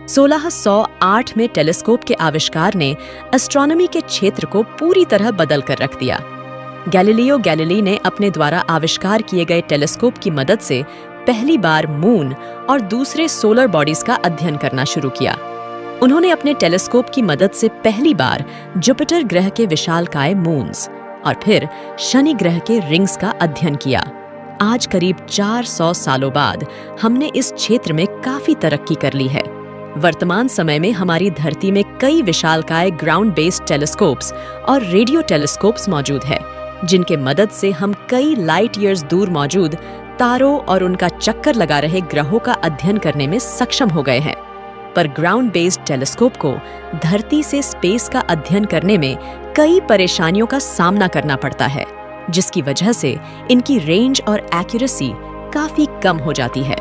1608 में टेलीस्कोप के आविष्कार ने एस्ट्रोनॉमी के क्षेत्र को पूरी तरह बदल कर रख दिया। गैलीलियो गैलीली ने अपने द्वारा आविष्कार किए गए टेलीस्कोप की मदद से पहली बार मून और दूसरे सोलर बॉडीज का अध्ययन करना शुरू किया। उन्होंने अपने टेलीस्कोप की मदद से पहली बार जुपिटर ग्रह के विशालकाय मून्स और फिर शनि ग्रह के रिंग्स का अध्ययन किया। आज करीब 400 सालों बाद हमने इस क्षेत्र में काफी तरक्की कर ली है। वर्तमान समय में हमारी धरती में कई विशालकाय ग्राउंड बेस्ड टेलीस्कोप्स और रेडियो टेलीस्कोप्स मौजूद है, जिनके मदद से हम कई लाइट ईयर्स दूर मौजूद तारों और उनका चक्कर लगा रहे ग्रहों का अध्ययन करने में सक्षम हो गए हैं। पर ग्राउंड बेस्ड टेलीस्कोप को धरती से स्पेस का अध्ययन करने में कई परेशानियों का सामना करना पड़ता है, जिसकी वजह से इनकी रेंज और एक्यूरेसी काफी कम हो जाती है,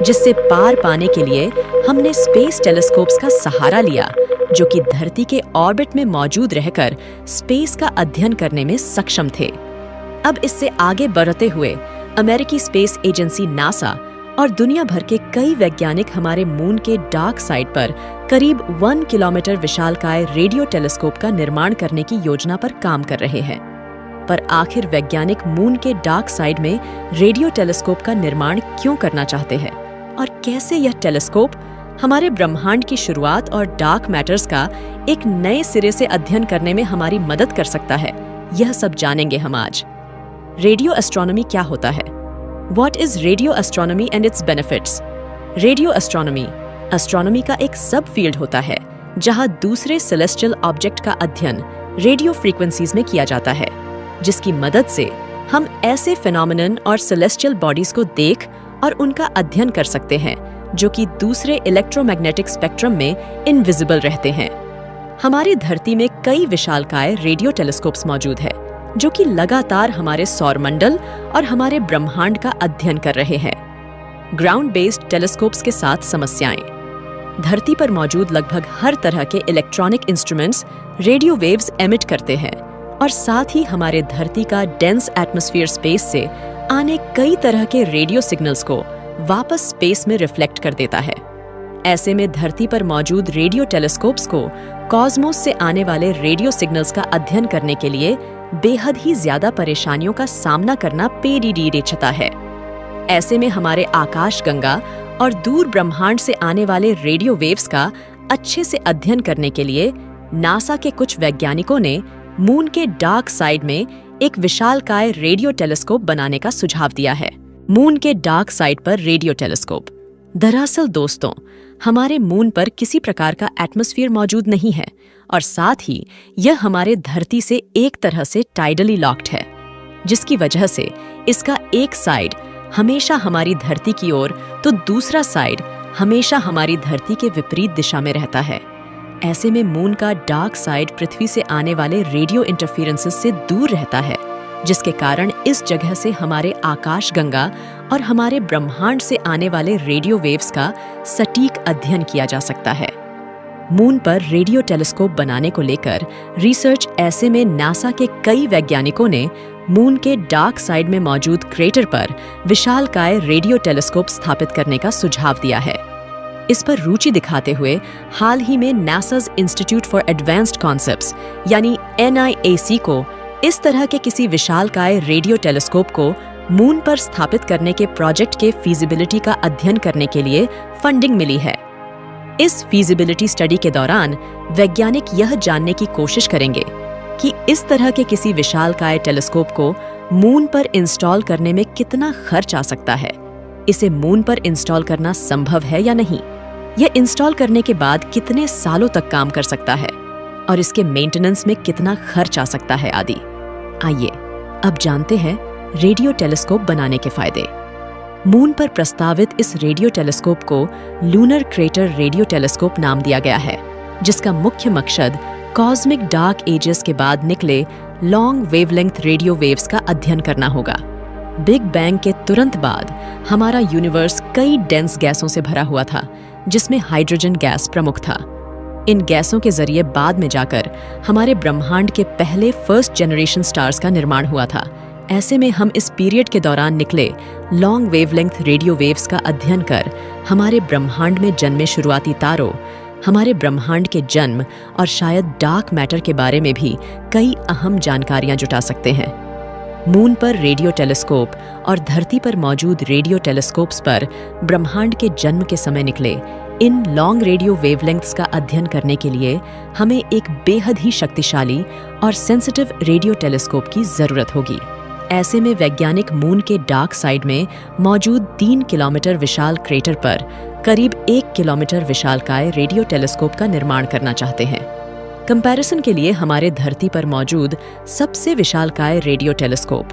जिससे पार पाने के लिए हमने स्पेस टेलीस्कोप्स का सहारा लिया, जो कि धरती के ऑर्बिट में मौजूद रहकर स्पेस का अध्ययन करने में सक्षम थे। अब इससे आगे बढ़ते हुए अमेरिकी स्पेस एजेंसी नासा और दुनिया भर के कई वैज्ञानिक हमारे मून के डार्क साइड पर करीब 1 किलोमीटर विशालकाय रेडियो टेलीस्कोप का निर्माण करने की योजना पर काम कर रहे हैं। पर आखिर वैज्ञानिक मून के डार्क साइड में रेडियो टेलीस्कोप का निर्माण क्यों करना चाहते हैं और कैसे यह टेलीस्कोप हमारे ब्रह्मांड की शुरुआत और डार्क मैटर्स का एक नए सिरे से अध्ययन करने में हमारी मदद कर सकता है, यह सब जानेंगे हम आज। रेडियो एस्ट्रोनॉमी क्या होता है? What is radio astronomy and its benefits? Radio astronomy का एक सब फील्ड होता है जहां दूसरे सेलेस्टियल ऑब्जेक्ट का अध्ययन रेडियो फ्रीक्वेंसीज में किया जाता है, जिसकी मदद से हम ऐसे फिनोमिनन और सेलेस्टियल बॉडीज को देख और उनका अध्ययन कर सकते हैं जो कि दूसरे इलेक्ट्रोमैग्नेटिक स्पेक्ट्रम में इनविजिबल रहते हैं। हमारी धरती में कई विशालकाय रेडियो टेलीस्कोप्स मौजूद है, जो कि लगातार हमारे सौरमंडल और हमारे ब्रह्मांड का अध्ययन कर रहे हैं। ग्राउंड बेस्ड टेलीस्कोप्स के साथ समस्याएं। धरती पर मौजूद लगभग हर तरह के electronic instruments radio waves emit करते हैं और साथ ही हमारे धरती का डेंस एटमॉस्फेयर स्पेस से आने कई तरह के रेडियो सिग्नल्स को वापस स्पेस में रिफ्लेक्ट कर देता है। ऐसे में धरती पर मौजूद रेडियो टेलीस्कोप्स को कॉस्मोस से आने वाले रेडियो सिग्नल्स का अध्ययन करने के लिए बेहद ही ज्यादा परेशानियों का सामना करना पेचीदा है। ऐसे में हमारे आकाशगंगा और दूर ब्रह्मांड से आने वाले रेडियो वेव्स का अच्छे से अध्ययन करने के लिए नासा के कुछ वैज्ञानिकों ने मून के डार्क साइड में एक विशालकाय रेडियो टेलीस्कोप बनाने का सुझाव दिया है। मून के डार्क साइड पर रेडियो टेलीस्कोप। दरअसल दोस्तों, हमारे मून पर किसी प्रकार का एटमॉस्फेयर मौजूद नहीं है और साथ ही यह हमारे धरती से एक तरह से टाइडली लॉक्ड है, जिसकी वजह से इसका एक साइड हमेशा हमारी धरती की ओर तो दूसरा साइड हमेशा हमारी धरती के विपरीत दिशा में रहता है। ऐसे में मून का डार्क साइड पृथ्वी से आने वाले रेडियो इंटरफेरेंसेस से दूर रहता है, जिसके कारण इस जगह से हमारे आकाशगंगा और हमारे ब्रह्मांड से आने वाले रेडियो वेव्स का सटीक अध्ययन किया जा सकता है। मून पर रेडियो टेलीस्कोप बनाने को लेकर रिसर्च ऐसे में नासा के कई वैज्ञानिकों ने मून के डार्क साइड में मौजूद क्रेटर पर विशालकाय रेडियो टेलीस्कोप स्थापित करने का सुझाव दिया है। इस पर रुचि दिखाते हुए हाल ही में NASA's institute for advanced concepts यानी NIAC को इस तरह के किसी विशालकाय रेडियो टेलीस्कोप को मून पर स्थापित करने के प्रोजेक्ट के फीजिबिलिटी का अध्ययन करने के लिए फंडिंग मिली है। इस फीजिबिलिटी स्टडी के दौरान वैज्ञानिक यह जानने की कोशिश करेंगे कि इस तरह के किसी विशालकाय टेलीस्कोप को मून पर इंस्टॉल करने में कितना खर्च आ सकता है, इसे मून पर इंस्टॉल करना संभव है या नहीं, यह इंस्टॉल करने के बाद कितने सालों तक काम कर सकता है और इसके मेंटेनेंस में कितना खर्च आ सकता है आदि। आइए अब जानते हैं रेडियो टेलीस्कोप बनाने के फायदे। मून पर प्रस्तावित इस रेडियो टेलीस्कोप को लूनर क्रेटर रेडियो टेलीस्कोप नाम दिया गया है, जिसका मुख्य मकसद कॉस्मिक डार्क एजेस के बाद निकले लॉन्ग वेवलेंथ रेडियो वेव्स का अध्ययन करना होगा। बिग बैंग के तुरंत बाद हमारा यूनिवर्स कई डेंस गैसों से भरा हुआ था, जिसमें हाइड्रोजन गैस प्रमुख था। इन गैसों के जरिए बाद में जाकर हमारे ब्रह्मांड के पहले फर्स्ट जनरेशन स्टार्स का निर्माण हुआ था, ऐसे में हम इस पीरियड के दौरान निकले लॉन्ग वेवलेंथ रेडियो वेव्स का अध्ययन कर हमारे ब्रह्मांड में जन्मे शुरुआती तारों, हमारे ब्रह्मांड के जन्म और शायद डार्क मैटर के बारे में भी कई अहम जानकारियां जुटा सकते हैं। मून पर रेडियो टेलीस्कोप और धरती पर मौजूद रेडियो टेलीस्कोप्स पर ब्रह्मांड के जन्म के समय निकले इन लॉन्ग रेडियो वेवलेंथ्स का अध्ययन करने के लिए हमें एक बेहद ही शक्तिशाली और सेंसिटिव रेडियो टेलीस्कोप की जरूरत होगी। ऐसे में वैज्ञानिक मून के डार्क साइड में मौजूद 3 किलोमीटर विशाल क्रेटर पर करीब 1 किलोमीटर विशालकाय रेडियो टेलीस्कोप का निर्माण करना चाहते हैं। कंपैरिजन के लिए हमारे धरती पर मौजूद सबसे विशालकाय radio telescope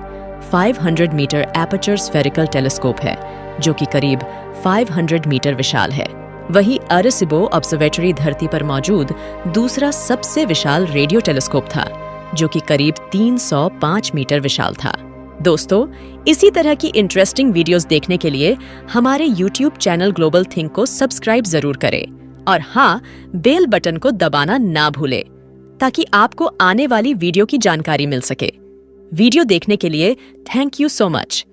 500 metre aperture spherical telescope है, जो कि करीब 500 मीटर विशाल है। वहीं अरेसिबो ऑब्जर्वेटरी धरती पर मौजूद दूसरा सबसे विशाल रेडियो टेलीस्कोप था, जो कि करीब 305 मीटर विशाल था। दोस्तों, इसी तरह की इंटरेस्टिंग वीडियोस देखने के लिए हमारे YouTube चैनल ग्लोबल थिंक को सब्सक्राइब जरूर करें और हाँ, बेल बटन को दबाना ना भूलें ताकि आपको आने वाली वीडियो की जानकारी मिल सके। वीडियो देखने के लिए थैंक यू सो मच।